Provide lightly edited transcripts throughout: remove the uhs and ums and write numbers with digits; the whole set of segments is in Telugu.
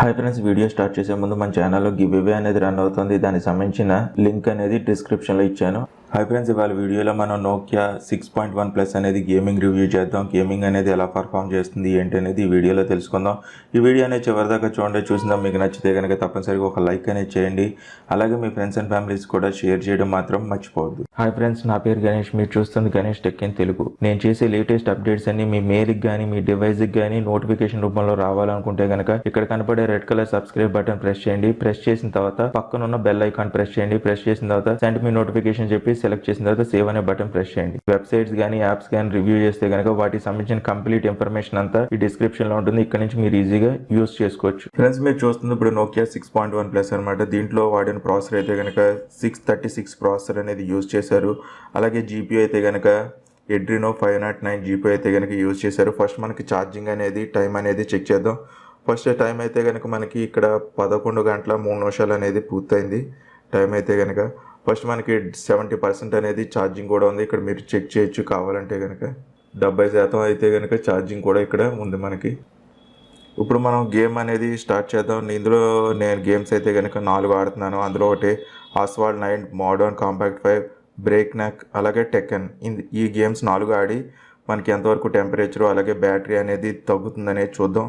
హాయ్ ఫ్రెండ్స్, వీడియో స్టార్ట్ చేసే ముందు మన ఛానల్లో గివ్వే అనేది రన్ అవుతుంది. దానికి సంబంధించిన లింక్ అనేది డిస్క్రిప్షన్లో ఇచ్చాను. హాయ్ ఫ్రెండ్స్, ఇవాళ వీడియోలో మనం నోకియా 6.1 ప్లస్ అనేది గేమింగ్ రివ్యూ చేద్దాం. గేమింగ్ అనేది ఎలా పర్ఫామ్ చేస్తుంది ఏంటి అనేది ఈ వీడియోలో తెలుసుకుందాం. ఈ వీడియో అనేది చివరిదాకా చూడండి. చూసిందా మీకు నచ్చితే కనుక తప్పనిసరిగా ఒక లైక్ అనేది చేయండి. అలాగే మీ ఫ్రెండ్స్ అండ్ ఫ్యామిలీస్ కూడా షేర్ చేయడం మాత్రం మర్చిపోవద్దు. హాయ్ ఫ్రెండ్స్, నా పేరు గణేష్. మీరు చూస్తుంది గణేష్ టెక్ ఇన్ తెలుగు. నేను చేసే లేటెస్ట్ అప్డేట్స్ అన్ని మీ మెయిల్కి కానీ మీ డివైస్కి కానీ నోటిఫికేషన్ రూపంలో రావాలనుకుంటే కనుక ఇక్కడ కనపడే red colour subscribe button press చేయండి. ప్రెస్ చేసిన తర్వాత పక్కన ఉన్న బెల్ ఐకాన్ ప్రెస్ చేయండి. ప్రెస్ చేసిన తర్వాత సెండ్ మీ నోటిఫికేషన్ చెప్పి సెలెక్ట్ చేసిన తర్వాత సేవ్ అనే బటన్ ప్రెస్ చేయండి. వెబ్సైట్స్ కానీ యాప్స్ కానీ రివ్యూ చేస్తే కనుక వాటికి సంబంధించిన కంప్లీట్ ఇన్ఫర్మేషన్ అంతా ఈ డిస్క్రిప్షన్ లో ఉంటుంది. ఇక్కడ నుంచి మీరు ఈజీగా యూస్ చేసుకోవచ్చు. ఫ్రెండ్స్, మీరు చూస్తుంది ఇప్పుడు నోకియా 6.1 ప్లస్ అనమాట. దీంట్లో వాడిన ప్రాసెసర్ అయితే కనుక 636 ప్రాసెసర్ అనేది యూజ్ చేశారు. అలాగే జీపీ అయితే కనుక Adreno 509 జీపీ అయితే కనుక యూజ్ చేశారు. ఫస్ట్ మనకి ఛార్జింగ్ అనేది టైం అనేది చెక్ చేద్దాం. ఫస్ట్ టైం అయితే కనుక మనకి ఇక్కడ 11 గంటల 3 నిమిషాలు అనేది పూర్తయింది. టైం అయితే కనుక ఫస్ట్ మనకి 70% అనేది ఛార్జింగ్ కూడా ఉంది. ఇక్కడ మీరు చెక్ చేయొచ్చు కావాలంటే కనుక 70% అయితే కనుక ఛార్జింగ్ కూడా ఇక్కడ ఉంది మనకి. ఇప్పుడు మనం గేమ్ అనేది స్టార్ట్ చేద్దాం. ఇందులో నేను గేమ్స్ అయితే కనుక 4 ఆడుతున్నాను. అందులో ఒకటి Oswald 9, modern compact 5, break neck, అలాగే టెక్కన్. ఈ గేమ్స్ 4 ఆడి మనకి ఎంతవరకు టెంపరేచర్ అలాగే బ్యాటరీ అనేది తగ్గుతుందనేది చూద్దాం.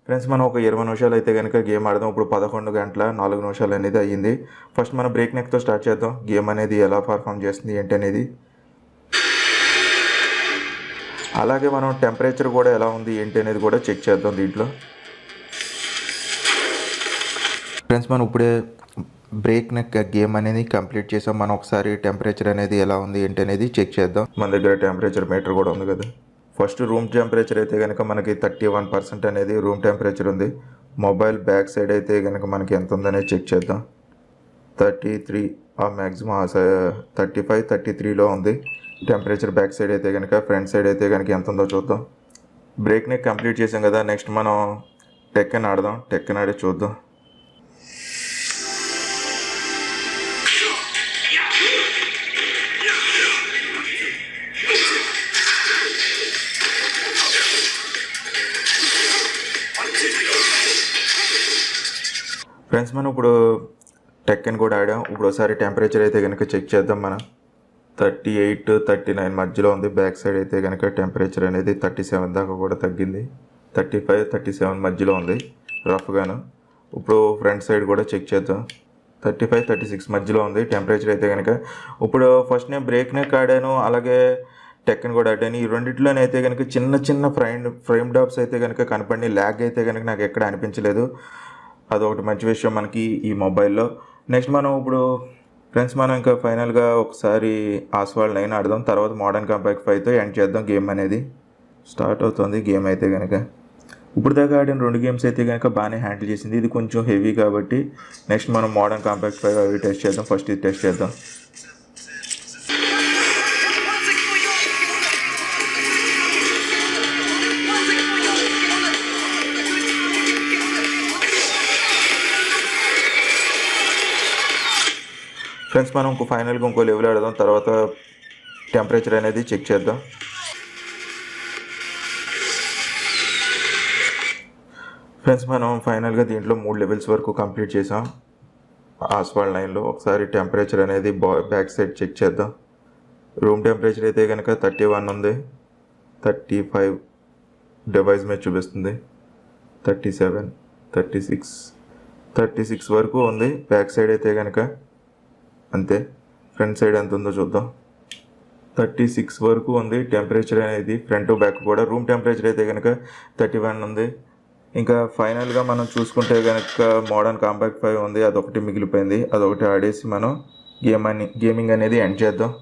ఫ్రెండ్స్, మనం ఒక 20 నిమిషాలు అయితే కనుక గేమ్ ఆడదాం. ఇప్పుడు 11 గంటల 4 నిమిషాలు అనేది అయ్యింది. ఫస్ట్ మనం బ్రేక్ నెక్తో స్టార్ట్ చేద్దాం. గేమ్ అనేది ఎలా పర్ఫామ్ చేస్తుంది ఏంటి అనేది, అలాగే మనం టెంపరేచర్ కూడా ఎలా ఉంది ఏంటి అనేది కూడా చెక్ చేద్దాం దీంట్లో. ఫ్రెండ్స్, మనం ఇప్పుడే బ్రేక్ నెక్ గేమ్ అనేది కంప్లీట్ చేసాం. మనం ఒకసారి టెంపరేచర్ అనేది ఎలా ఉంది ఏంటి అనేది చెక్ చేద్దాం. మన దగ్గర టెంపరేచర్ మీటర్ కూడా ఉంది కదా. ఫస్ట్ రూమ్ టెంపరేచర్ అయితే కనుక మనకి 31% అనేది రూమ్ టెంపరేచర్ ఉంది. మొబైల్ బ్యాక్ సైడ్ అయితే కనుక మనకి ఎంత ఉందనేది చెక్ చేద్దాం. 33 మ్యాక్సిమం 35, 33లో ఉంది టెంపరేచర్ బ్యాక్ సైడ్ అయితే కనుక. ఫ్రంట్ సైడ్ అయితే కనుక ఎంత ఉందో చూద్దాం. బ్రేక్ నెక్ కంప్లీట్ చేసాం కదా. నెక్స్ట్ మనం టెక్కన్ ఆడదాం. టెక్కన్ ఆడి చూద్దాం. ఫ్రెండ్స్, మనం ఇప్పుడు టెక్కన్ కూడా ఆడాం. ఇప్పుడు ఒకసారి టెంపరేచర్ అయితే కనుక చెక్ చేద్దాం. మనం 38, 39 మధ్యలో ఉంది. బ్యాక్ సైడ్ అయితే కనుక టెంపరేచర్ అనేది 37 దాకా కూడా తగ్గింది. 35, 37 మధ్యలో ఉంది రఫ్గాను. ఇప్పుడు ఫ్రంట్ సైడ్ కూడా చెక్ చేద్దాం. 35, 36 మధ్యలో ఉంది టెంపరేచర్ అయితే కనుక. ఇప్పుడు ఫస్ట్ నేను బ్రేక్ నెక్ ఆడాను, అలాగే టెక్కన్ కూడా ఆడాను. ఈ రెండిట్లోనైతే కనుక చిన్న చిన్న ఫ్రేమ్ డ్రాప్స్ అయితే కనుక కనపడి, ల్యాగ్ అయితే కనుక నాకు ఎక్కడ అనిపించలేదు. అదొకటి మంచి విషయం మనకి ఈ మొబైల్లో. నెక్స్ట్ మనం ఇప్పుడు ఫ్రెండ్స్ మనం ఇంకా ఫైనల్గా ఒకసారి ఆస్వాల్డ్ 9 ఆడదాం. తర్వాత మోడర్న్ కాంపాక్ట్ 5తో ఎండ్ చేద్దాం. గేమ్ అనేది స్టార్ట్ అవుతుంది. గేమ్ అయితే కనుక ఇప్పుడు దాకా ఆడిన 2 గేమ్స్ అయితే కనుక బాగానే హ్యాండిల్ చేసింది. ఇది కొంచెం హెవీ కాబట్టి నెక్స్ట్ మనం మోడర్న్ కాంపాక్ట్ 5 అవి టెస్ట్ చేద్దాం. ఫస్ట్ ఇది టెస్ట్ చేద్దాం. ఫ్రెండ్స్, మనం ఫైనల్గా ఇంకో లెవెల్ ఆడదాం. తర్వాత టెంపరేచర్ అనేది చెక్ చేద్దాం. ఫ్రెండ్స్, మనం ఫైనల్గా దీంట్లో 3 లెవెల్స్ వరకు కంప్లీట్ చేసాం ఆస్వాల్డ్ 9లో. ఒకసారి టెంపరేచర్ అనేది బ్యాక్ సైడ్ చెక్ చేద్దాం. రూమ్ టెంపరేచర్ అయితే కనుక 31 ఉంది. 35 డివైస్ మీద చూపిస్తుంది. 37, 36 వరకు ఉంది. బ్యాక్ సైడ్ అయితే కనుక అంతే. ఫ్రంట్ సైడ్ ఎంత ఉందో చూద్దాం. 36 వరకు ఉంది టెంపరేచర్ అనేది, ఫ్రంట్ బ్యాక్ కూడా. రూమ్ టెంపరేచర్ అయితే కనుక 31 ఉంది. ఇంకా ఫైనల్గా మనం చూసుకుంటే కనుక మోడర్న్ కాంపాక్ట్ 5 ఉంది. అదొకటి మిగిలిపోయింది. అదొకటి ఆడేసి మనం గేమింగ్ అనేది ఎండ్ చేద్దాం.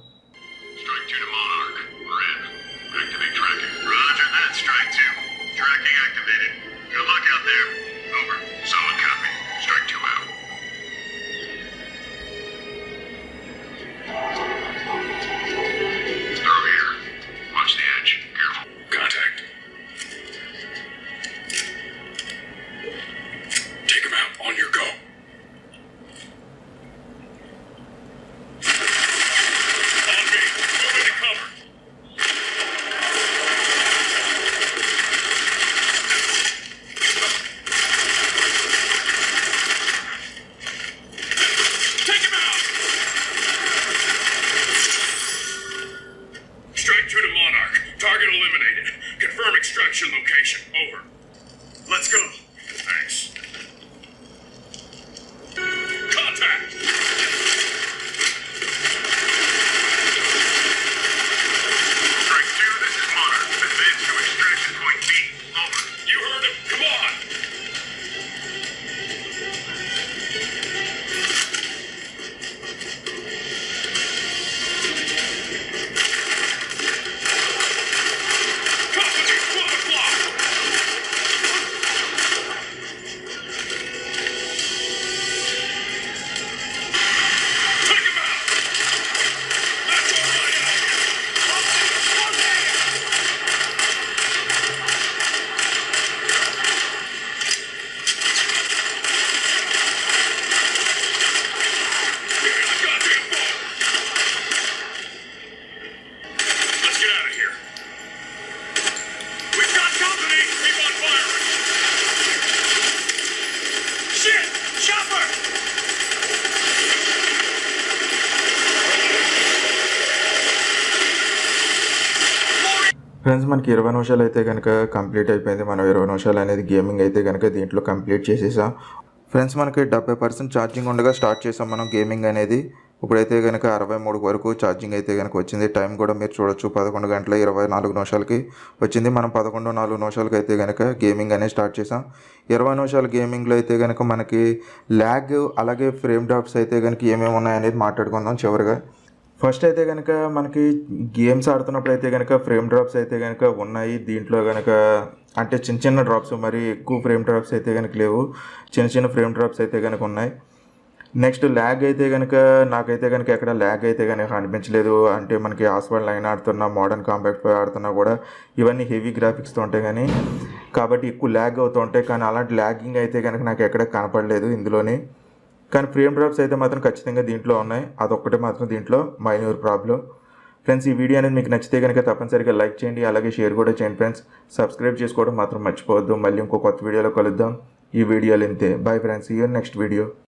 ఫ్రెండ్స్ మనకి 20 నిమిషాలు అయితే కనుక కంప్లీట్ అయిపోయింది. మనం 20 నిమిషాలు అనేది గేమింగ్ అయితే కనుక దీంట్లో కంప్లీట్ చేసేసాం. ఫ్రెండ్స్ మనకి 70% ఛార్జింగ్ ఉండగా స్టార్ట్ చేసాం మనం గేమింగ్ అనేది. ఇప్పుడైతే కనుక 63 వరకు ఛార్జింగ్ అయితే కనుక వచ్చింది. టైం కూడా మీరు చూడొచ్చు 11 గంటల 24 నిమిషాలకి వచ్చింది. మనం 11:04 నిమిషాలకి అయితే కనుక గేమింగ్ అనేది స్టార్ట్ చేసాం. 20 నిమిషాల గేమింగ్లో అయితే కనుక మనకి ల్యాగ్ అలాగే ఫ్రేమ్ డ్రాప్స్ అయితే కనుక ఏమేమి ఉన్నాయనేది మాట్లాడుకుందాం చివరిగా. ఫస్ట్ అయితే కనుక మనకి గేమ్స్ ఆడుతున్నప్పుడు అయితే కనుక ఫ్రేమ్ డ్రాప్స్ అయితే కనుక ఉన్నాయి. దీంట్లో కనుక అంటే చిన్న చిన్న డ్రాప్స్, మరి ఎక్కువ ఫ్రేమ్ డ్రాప్స్ అయితే కనుక లేవు. చిన్న చిన్న ఫ్రేమ్ డ్రాప్స్ అయితే కనుక ఉన్నాయి. నెక్స్ట్ ల్యాగ్ అయితే కనుక నాకైతే కనుక ఎక్కడ ల్యాగ్ అయితే కనుక అనిపించలేదు. అంటే మనకి ఆస్వాల్డ్ లైన్ ఆడుతున్నా, మోడర్న్ కాంపాక్ట్ ఆడుతున్నా కూడా ఇవన్నీ హెవీ గ్రాఫిక్స్తో ఉంటాయి కానీ కాబట్టి ఎక్కువ ల్యాగ్ అవుతూ ఉంటాయి. కానీ అలాంటి ల్యాగింగ్ అయితే కనుక నాకు ఎక్కడ కనపడలేదు ఇందులోని. కానీ ఫ్రేమ్ డ్రాప్స్ అయితే మాత్రం ఖచ్చితంగా దీంట్లో ఉన్నాయి. అదొక్కటే మాత్రం దీంట్లో మైన్యూర్ ప్రాబ్లం. ఫ్రెండ్స్ ఈ వీడియో అనేది మీకు నచ్చితే కనుక తప్పనిసరిగా లైక్ చేయండి, అలాగే షేర్ కూడా చేయండి ఫ్రెండ్స్. సబ్స్క్రైబ్ చేసుకోవడం మాత్రం మర్చిపోవద్దు. మళ్ళీ ఇంకో కొత్త వీడియోలో కలుద్దాం. ఈ వీడియోలు ఇంతే. Bye friends, see you next video.